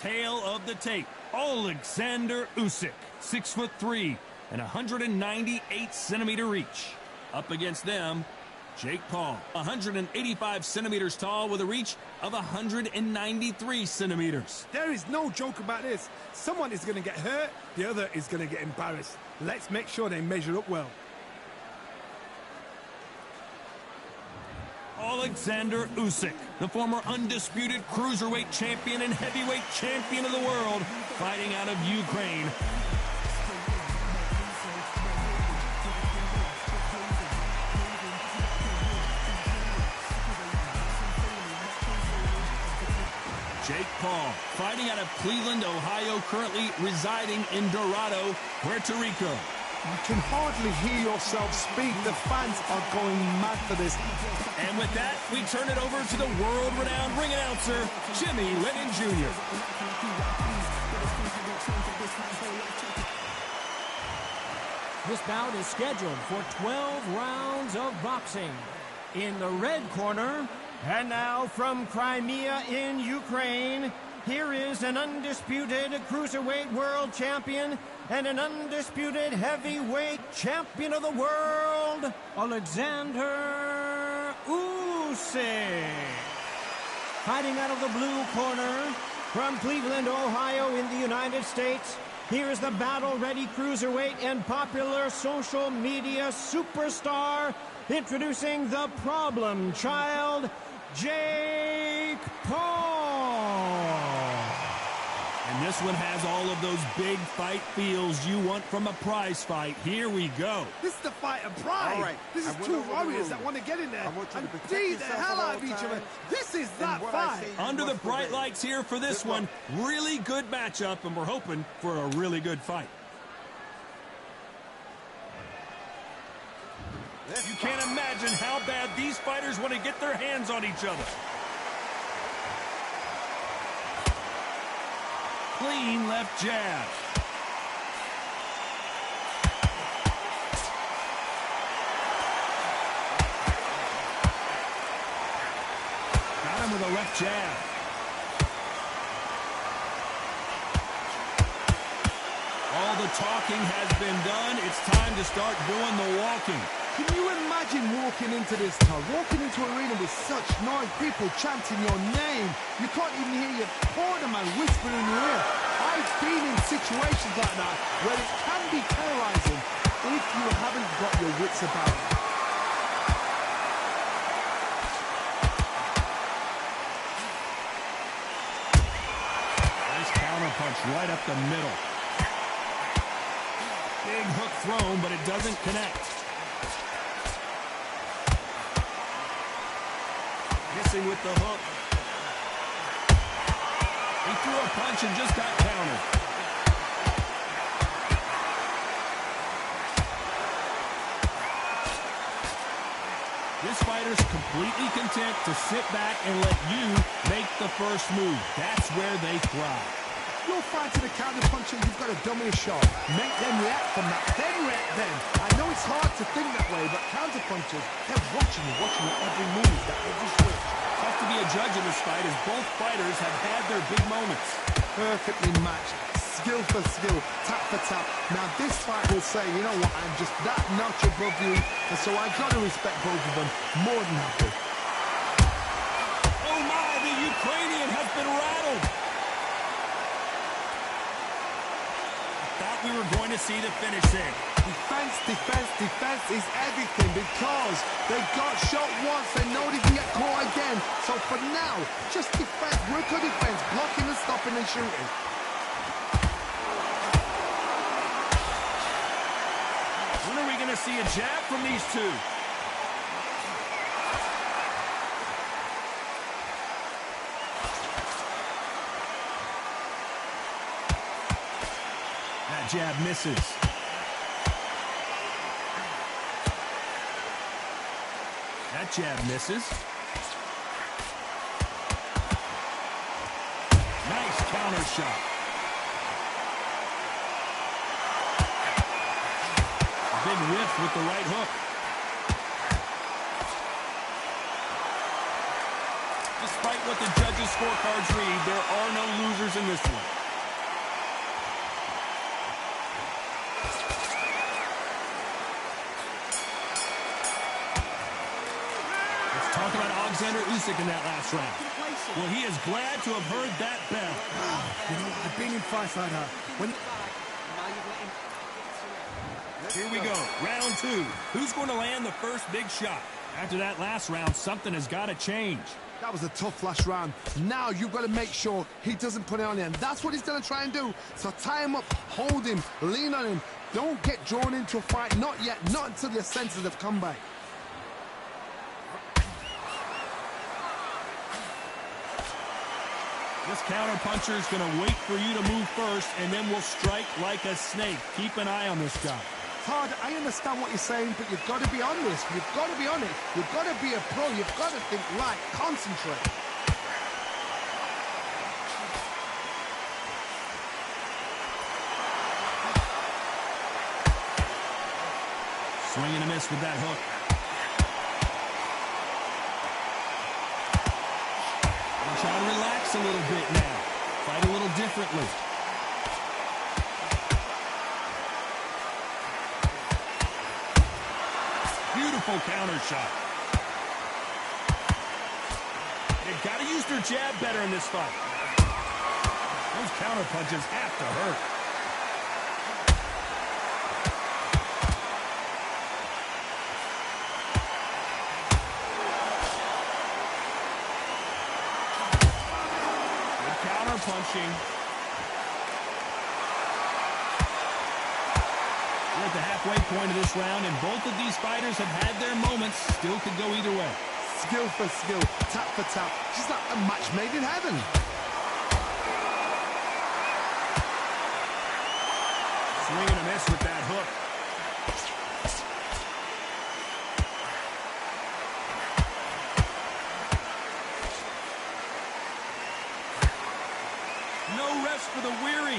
Tail of the tape, Oleksandr Usyk, 6'3" and 198-centimeter reach. Up against them, Jake Paul, 185 centimeters tall with a reach of 193 centimeters. There is no joke about this. Someone is going to get hurt, the other is going to get embarrassed. Let's make sure they measure up well. Oleksandr Usyk, the former undisputed cruiserweight champion and heavyweight champion of the world, fighting out of Ukraine. Jake Paul, fighting out of Cleveland, Ohio, currently residing in Dorado, Puerto Rico. You can hardly hear yourself speak. The fans are going mad for this. And with that, we turn it over to the world-renowned ring announcer, Jimmy Lennon Jr. This bout is scheduled for 12 rounds of boxing. In the red corner, and now from Crimea in Ukraine, here is an undisputed cruiserweight world champion and an undisputed heavyweight champion of the world, Oleksandr Usyk. Fighting out of the blue corner, from Cleveland, Ohio in the United States, here is the battle-ready cruiserweight and popular social media superstar, introducing the problem child, Jake Paul. And this one has all of those big fight feels you want from a prize fight. Here we go. This is the fight of pride. All right. This is two warriors that want to get in there and beat the hell out of each other. This is that fight. Under the bright lights here for this one. Really good matchup, and we're hoping for a really good fight. You can't imagine how bad these fighters want to get their hands on each other. Clean left jab. Got him with a left jab. All the talking has been done. It's time to start doing the walking. Can you imagine walking into this town, walking into an arena with such noise, people chanting your name? You can't even hear your corner man whispering in your ear. I've been in situations like that where it can be terrorizing if you haven't got your wits about you. Nice counter punch right up the middle. Big hook thrown, but it doesn't connect. Missing with the hook. He threw a punch and just got countered. This fighter's completely content to sit back and let you make the first move. That's where they thrive. You're fighting a counter puncher, you've got to dummy a shot. Make them react from that, then react then. I know it's hard to think that way, but counter punchers, they're watching you every move, that every switch. Tough to be a judge in this fight as both fighters have had their big moments. Perfectly matched, skill for skill, tap for tap. Now this fight will say, you know what, I'm just that notch above you, and so I've got to respect both of them more than happy. Oh my, the Ukrainian has been rattled. Thought we were going to see the finish there. Defense, defense, defense is everything because they got shot once, they know they can get caught again. So for now, just defense, work on defense, blocking and stopping and shooting. When are we going to see a jab from these two? That jab misses. That jab misses. Nice counter shot. Big whiff with the right hook. Despite what the judges' scorecards read, there are no losers in this one. Let's talk about Oleksandr Usyk in that last round. Well, he is glad to have heard that bell. You know, I've been in fights like that. Here we go, round two. Who's going to land the first big shot? After that last round, something has got to change. That was a tough last round. Now you've got to make sure he doesn't put it on you, and that's what he's going to try and do. So tie him up, hold him, lean on him. Don't get drawn into a fight. Not yet, not until your senses have come back. This counter-puncher is going to wait for you to move first, and then will strike like a snake. Keep an eye on this guy. Todd, I understand what you're saying, but you've got to be honest. You've got to be honest. You've got to be a pro. You've got to think right. Concentrate. Swing and a miss with that hook. Try to relax a little bit now. Fight a little differently. Beautiful counter shot. They've got to use their jab better in this fight. Those counter punches have to hurt. Punching. We're at the halfway point of this round, and both of these fighters have had their moments. Still could go either way. Skill for skill, tap for tap. Just like a match made in heaven. Swing and a miss with that hook. No rest for the weary.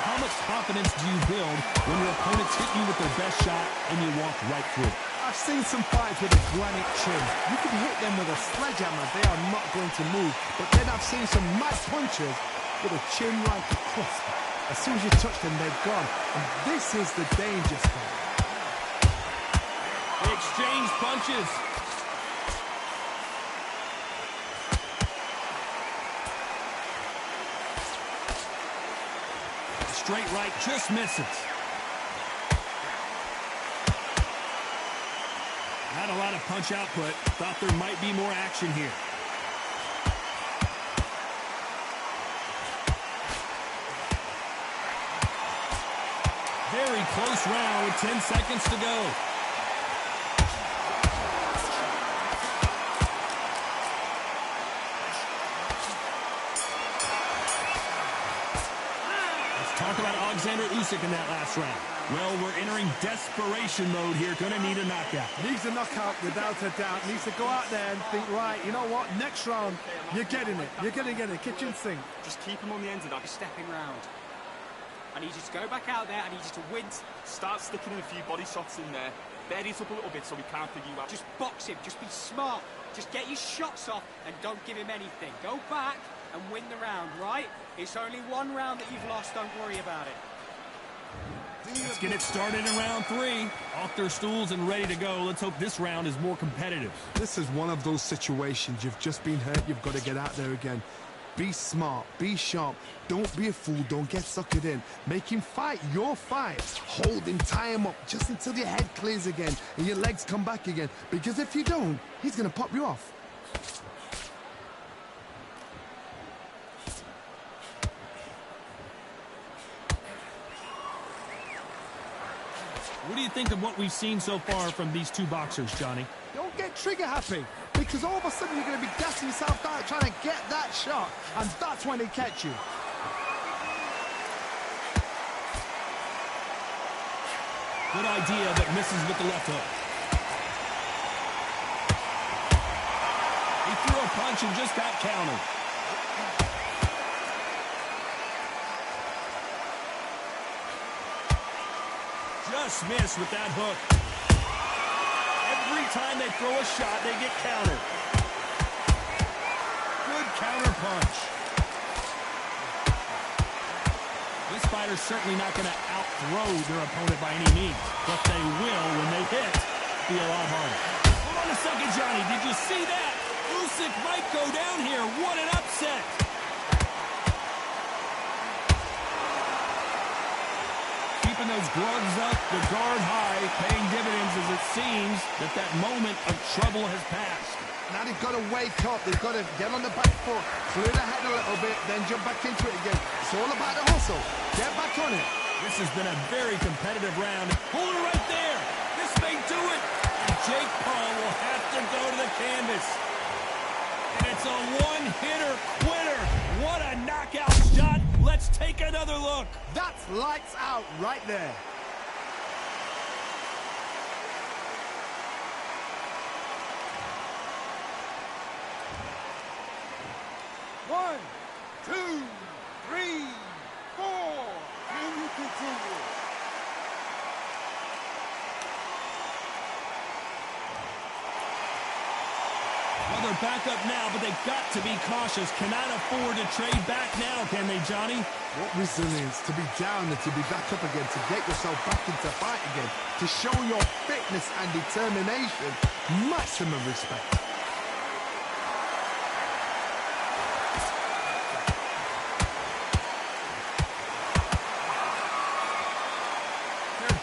How much confidence do you build when your opponents hit you with their best shot and you walk right through it? I've seen some fights with a granite chin. You can hit them with a sledgehammer. They are not going to move. But then I've seen some mad punchers with a chin like a crust. As soon as you touch them, they're gone. And this is the danger spot. They exchange punches. Straight right just misses. Not a lot of punch output. Thought there might be more action here. Very close round with 10 seconds to go. Talk about Oleksandr Usyk in that last round. Well, we're entering desperation mode here. Gonna need a knockout. Needs a knockout without a doubt. Needs to go out there and think, right, you know what? Next round, you're getting it. You're going to get it. Kitchen sink. Just keep him on the end of that, stepping round. I need you to go back out there. I need you to wince. Start sticking in a few body shots in there. Bury it up a little bit so we can't figure you out. Just box him. Just be smart. Just get your shots off and don't give him anything. Go back and win the round, right? It's only one round that you've lost. Don't worry about it. Let's get it started in round three. Off their stools and ready to go. Let's hope this round is more competitive. This is one of those situations. You've just been hurt. You've got to get out there again. Be smart. Be sharp. Don't be a fool. Don't get suckered in. Make him fight your fight. Hold him. Tie him up just until your head clears again and your legs come back again. Because if you don't, he's going to pop you off. What do you think of what we've seen so far from these two boxers, Johnny? Don't get trigger happy, because all of a sudden you're going to be gassing yourself out trying to get that shot, and that's when they catch you. Good idea, but misses with the left hook. He threw a punch and just got countered. Just missed with that hook. Every time they throw a shot, they get countered. Good counter punch. This fighter's certainly not going to out-throw their opponent by any means, but they will, when they hit, be a lot harder. Hold on a second, Johnny. Did you see that? Usyk might go down here. What an upset. Keeping those gloves up, the guard high, paying dividends as it seems that moment of trouble has passed. Now they've got to wake up. They've got to get on the back foot, clear the head a little bit, then jump back into it again. It's all about the hustle. Get back on it. This has been a very competitive round. Hold it right there. This may do it. And Jake Paul will have to go to the canvas. And it's a one-hitter quitter. What a knockout shot. Let's take another look. That's lights out right there. One, two, three, four. Can you continue? Well, they're back up now, but they've got to be cautious. Cannot afford to trade back now, can they, Johnny? What resilience to be down and to be back up again, to get yourself back into fight again, to show your fitness and determination. Maximum respect.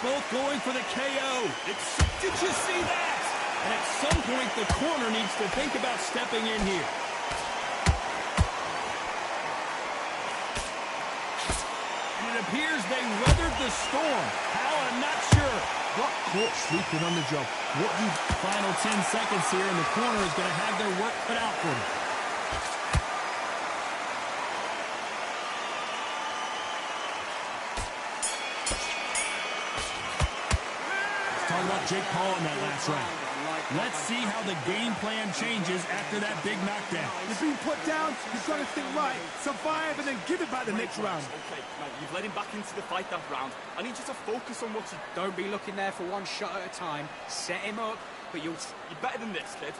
Both going for the KO. Did you see that? And at some point, the corner needs to think about stepping in here. And it appears they weathered the storm. How? I'm not sure. Got caught sleeping on the job. What you... Final 10 seconds here, and the corner is going to have their work cut out for them. About Jake Paul in that last round. Let's see how the game plan changes after that big knockdown. You've been put down, you've got to think right, survive, and then give it back the next round. Okay, now you've let him back into the fight that round. I need you to focus on what you... Don't be looking there for one shot at a time. Set him up, but you're better than this, kid.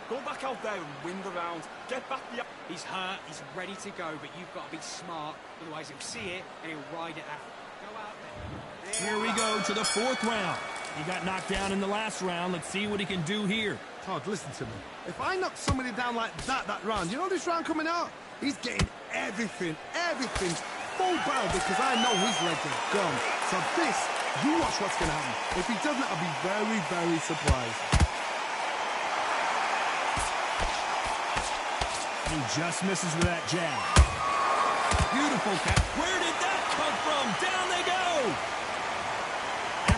Go back out there and win the round. Get back the... He's hurt, he's ready to go, but you've got to be smart. Otherwise he'll see it and he'll ride it out. Go out there. Here we go to the fourth round. He got knocked down in the last round. Let's see what he can do here. Todd, listen to me. If I knock somebody down like that round, you know this round coming out? He's getting everything full barrel because I know his legs are gone. So this, you watch what's going to happen. If he doesn't, I'll be very, very surprised. He just misses with that jab. Beautiful catch. Where did that come from? Down they go.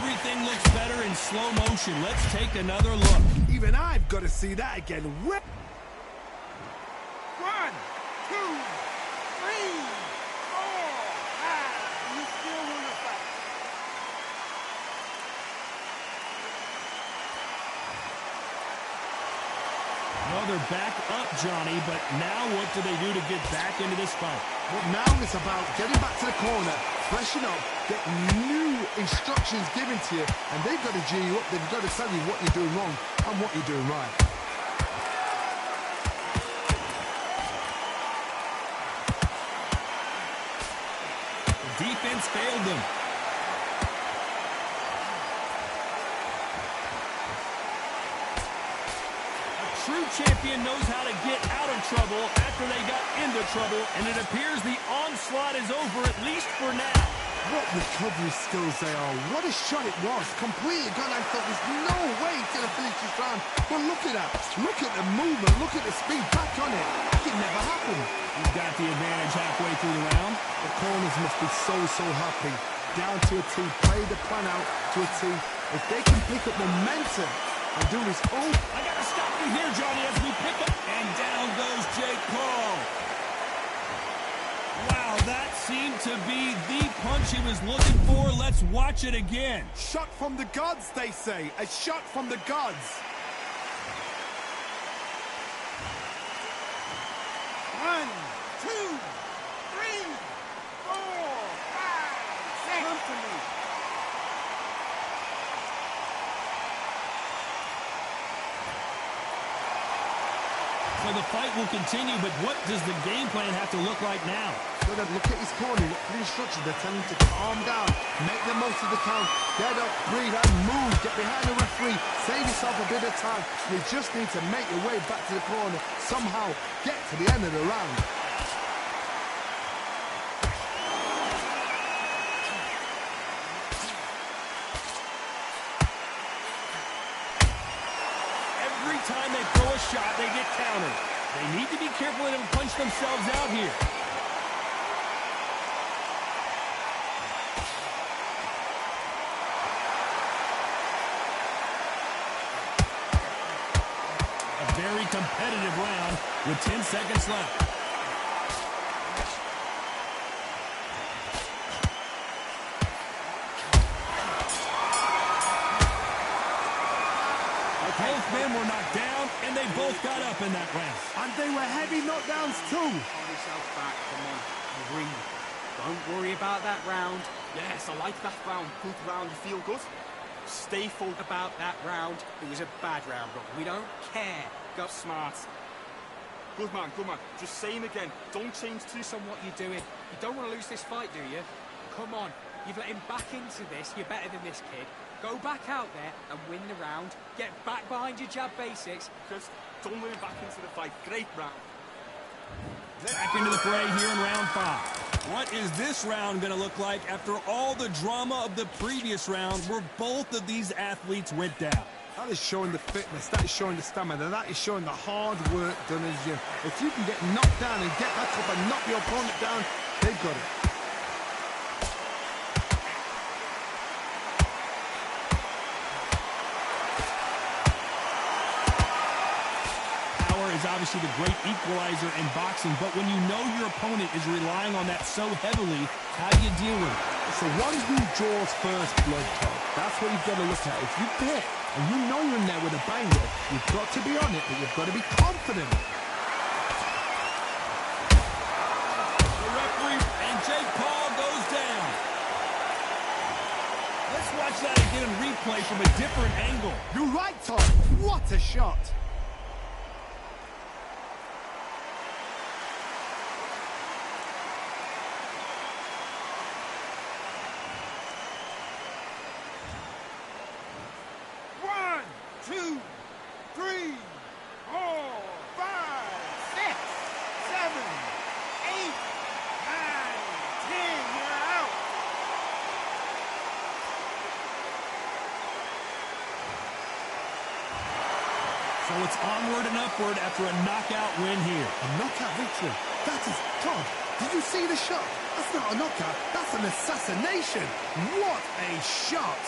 Everything looks better in slow motion. Let's take another look. Even I've got to see that again. One, two, three, four, five. You still want to fight? Well, they're back up, Johnny, but now what do they do to get back into this fight? Well, now it's about getting back to the corner, freshen up, get new instructions given to you, and they've got to G you up. They've got to tell you what you're doing wrong and what you're doing right. The defense failed them. True champion knows how to get out of trouble after they got into trouble, and it appears the onslaught is over, at least for now. What recovery skills they are. What a shot it was. Completely gone. I thought there's no way he's going to finish this round. But look at that. Look at the movement. Look at the speed. Back on it. It never happened. He's got the advantage halfway through the round. The corners must be so happy. Down to a T. Play the plan out to a T. If they can pick up momentum and do this all... I got to stop you here, Johnny, as we pick up. And down goes Jake Paul. Wow, that seemed to be the punch he was looking for. Let's watch it again. Shot from the gods, they say. A shot from the gods. One, two, three, four, five, six. Come to me. So the fight will continue, but what does the game plan have to look like now? So then look at his corner, look for the instructions. They're telling him to calm down, make the most of the count, get up, breathe and move, get behind the referee, save yourself a bit of time. You just need to make your way back to the corner, somehow get to the end of the round. Every time they throw a shot, they get countered. They need to be careful they don't punch themselves out here. A very competitive round with 10 seconds left. Both men were knocked down, and they both got up in that round. And they were heavy knockdowns too. Hold yourself back, come on. Breathe. Don't worry about that round. Yes, I like that round. Good round, you feel good? Stay full. About that round, it was a bad round, but we don't care. Go Smart. Good man, good man. Just say him again. Don't change too. on what you're doing. You don't want to lose this fight, do you? Come on. You've let him back into this. You're better than this kid. Go back out there and win the round. Get back behind your jab basics. Chris, don't let him back into the fight. Great round. Back into the fray here in round 5. What is this round going to look like after all the drama of the previous round where both of these athletes went down? That is showing the fitness, that is showing the stamina, that is showing the hard work done in the gym. If you can get knocked down and get back up and knock your opponent down, they've got it. Is obviously the great equalizer in boxing, but when you know your opponent is relying on that so heavily, how do you deal with it? It's the one who draws first blood, Todd. That's what you've got to look at. If you hit and you know you're in there with a banger, you've got to be on it, but you've got to be confident. The referee and Jake Paul goes down. Let's watch that again in replay from a different angle. You're right, Todd. What a shot. So it's onward and upward after a knockout win here. A knockout victory. That is, Todd, did you see the shot? That's not a knockout. That's an assassination. What a shot.